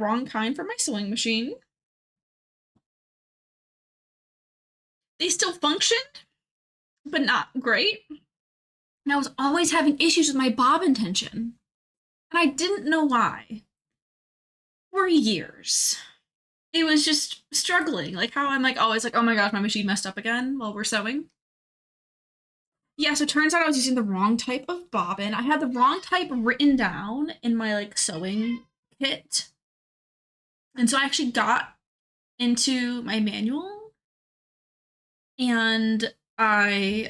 wrong kind for my sewing machine. They still functioned, but not great. And I was always having issues with my bobbin tension. And I didn't know why. For years. It was just struggling. Like how I'm like always like, oh my gosh, my machine messed up again while we're sewing. Yeah, so it turns out I was using the wrong type of bobbin. I had the wrong type written down in my like sewing kit. And so I actually got into my manual and I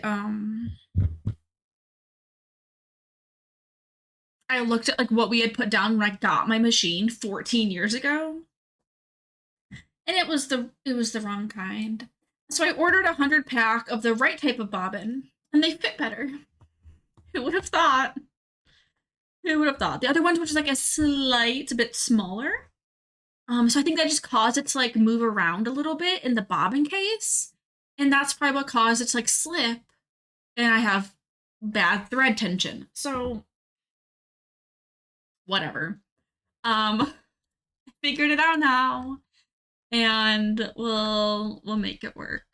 looked at like what we had put down when I got my machine 14 years ago, and it was the wrong kind. So I ordered 100 pack of the right type of bobbin, and they fit better. Who would have thought? Who would have thought? The other ones were just like a slight bit smaller. So I think that just caused it to like move around a little bit in the bobbin case, and that's probably what caused it to like slip. And I have bad thread tension. So whatever. I figured it out now, and we'll make it work.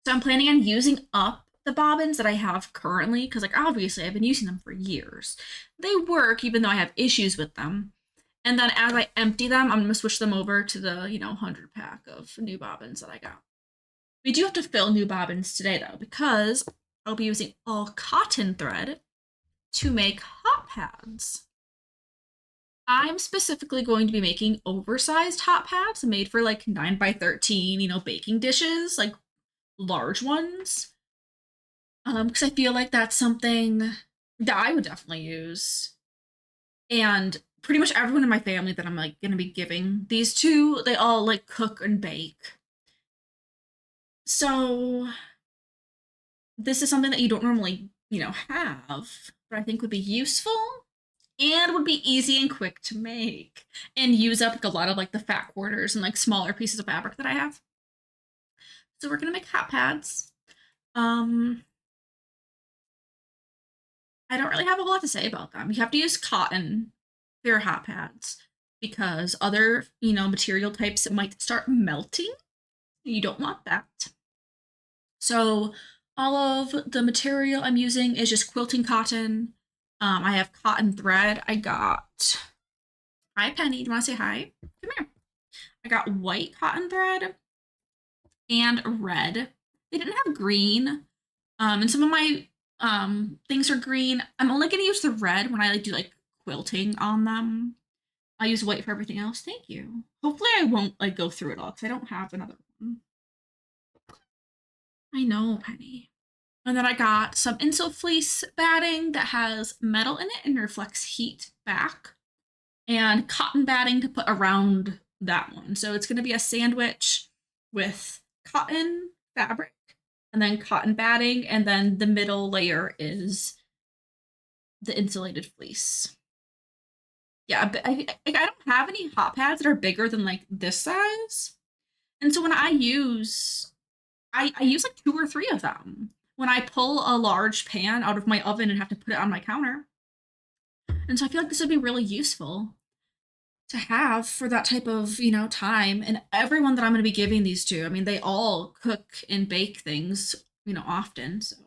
So I'm planning on using up the bobbins that I have currently because like obviously I've been using them for years. They work even though I have issues with them. And then as I empty them, I'm gonna switch them over to the 100 pack of new bobbins that I got. We do have to fill new bobbins today though because I'll be using all cotton thread to make hot pads. I'm specifically going to be making oversized hot pads made for like 9 by 13, baking dishes, like large ones. Because I feel like that's something that I would definitely use. And pretty much everyone in my family that I'm like gonna be giving these to, they all like cook and bake. So this is something that you don't normally, have, but I think would be useful and would be easy and quick to make and use up like a lot of like the fat quarters and like smaller pieces of fabric that I have. So we're gonna make hot pads. I don't really have a whole lot to say about them. You have to use cotton for your hot pads because other, material types might start melting. You don't want that. So all of the material I'm using is just quilting cotton. I have cotton thread. I got, hi Penny, do you want to say hi? Come here. I got white cotton thread and red. They didn't have green. And some of my things are green. I'm only gonna use the red when I like do like quilting on them. I use white for everything else. Thank you. Hopefully I won't like go through it all because I don't have another one. I know, Penny. And then I got some Insul fleece batting that has metal in it and reflects heat back. And cotton batting to put around that one. So it's gonna be a sandwich with cotton fabric and then cotton batting, and then the middle layer is the insulated fleece. Yeah, but I don't have any hot pads that are bigger than like this size. And so when I use like 2 or 3 of them when I pull a large pan out of my oven and have to put it on my counter. And so I feel like this would be really useful to have for that type of, time. And everyone that I'm going to be giving these to, I mean, they all cook and bake things, often. So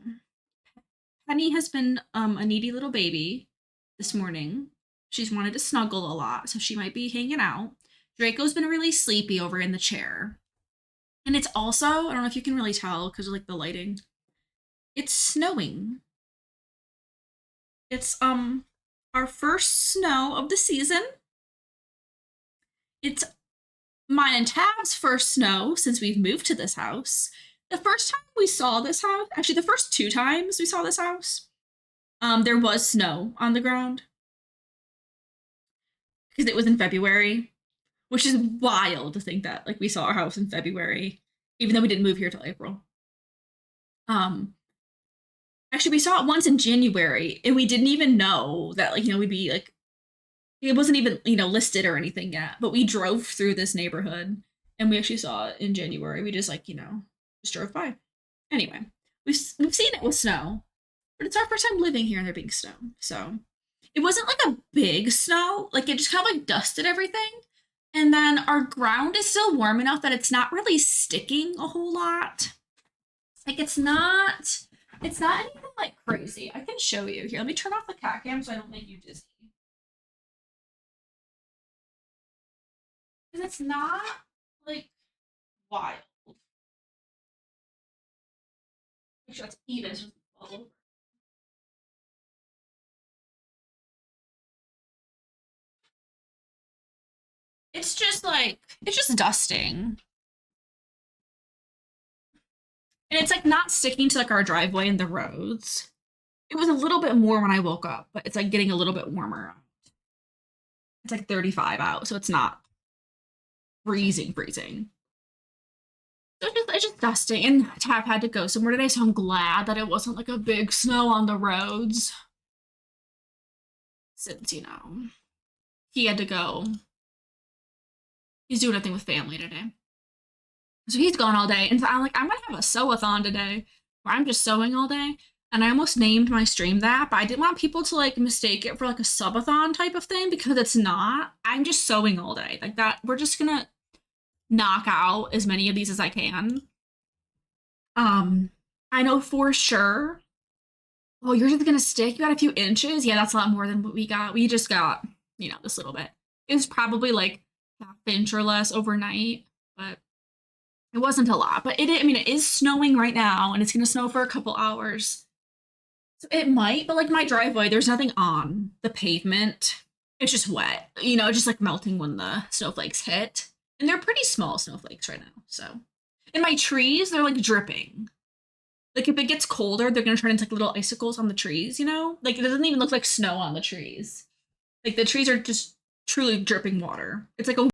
Penny has been a needy little baby this morning. She's wanted to snuggle a lot, so she might be hanging out. Draco's been really sleepy over in the chair. And it's also, I don't know if you can really tell because of like the lighting. It's snowing. It's our first snow of the season. It's mine and Tab's first snow since we've moved to this house. The first time we saw this house, actually the first 2 times we saw this house, there was snow on the ground because it was in February, which is wild to think that like we saw our house in February, even though we didn't move here till April. Actually, we saw it once in January, and we didn't even know that like we'd be like it wasn't even listed or anything yet. But we drove through this neighborhood, and we actually saw it in January. We just like just drove by. Anyway, we've seen it with snow, but it's our first time living here and there being snow. So it wasn't like a big snow, like it just kind of like dusted everything, And then our ground is still warm enough that it's not really sticking a whole lot. Like it's not anything like crazy. I can show you. Here, let me turn off the cat cam so I don't make you dizzy. Because it's not like wild. Make sure it's even. So it's it's just like it's just dusting. And it's like not sticking to like our driveway and the roads. It was a little bit more when I woke up, but it's like getting a little bit warmer. It's like 35 out, so it's not freezing. So it's just dusting. And Tav had to go somewhere today, so I'm glad that it wasn't like a big snow on the roads. Since, he had to go. He's doing a thing with family today. So he's gone all day. And so I'm like, I'm gonna have a sew-a-thon today where I'm just sewing all day. And I almost named my stream that, but I didn't want people to like mistake it for like a subathon type of thing because it's not. I'm just sewing all day. Like that, we're just gonna knock out as many of these as I can. I know for sure. Oh, yours is gonna stick. You got a few inches. Yeah, that's a lot more than what we got. We just got, this little bit. It was probably like half inch or less overnight, but it wasn't a lot. But I mean, it is snowing right now, and it's gonna snow for a couple hours. So it might, but like my driveway, there's nothing on the pavement. It's just wet, just like melting when the snowflakes hit. And they're pretty small snowflakes right now. So, and my trees, they're like dripping. Like if it gets colder, they're gonna turn into like little icicles on the trees, Like it doesn't even look like snow on the trees. Like the trees are just truly dripping water. It's like a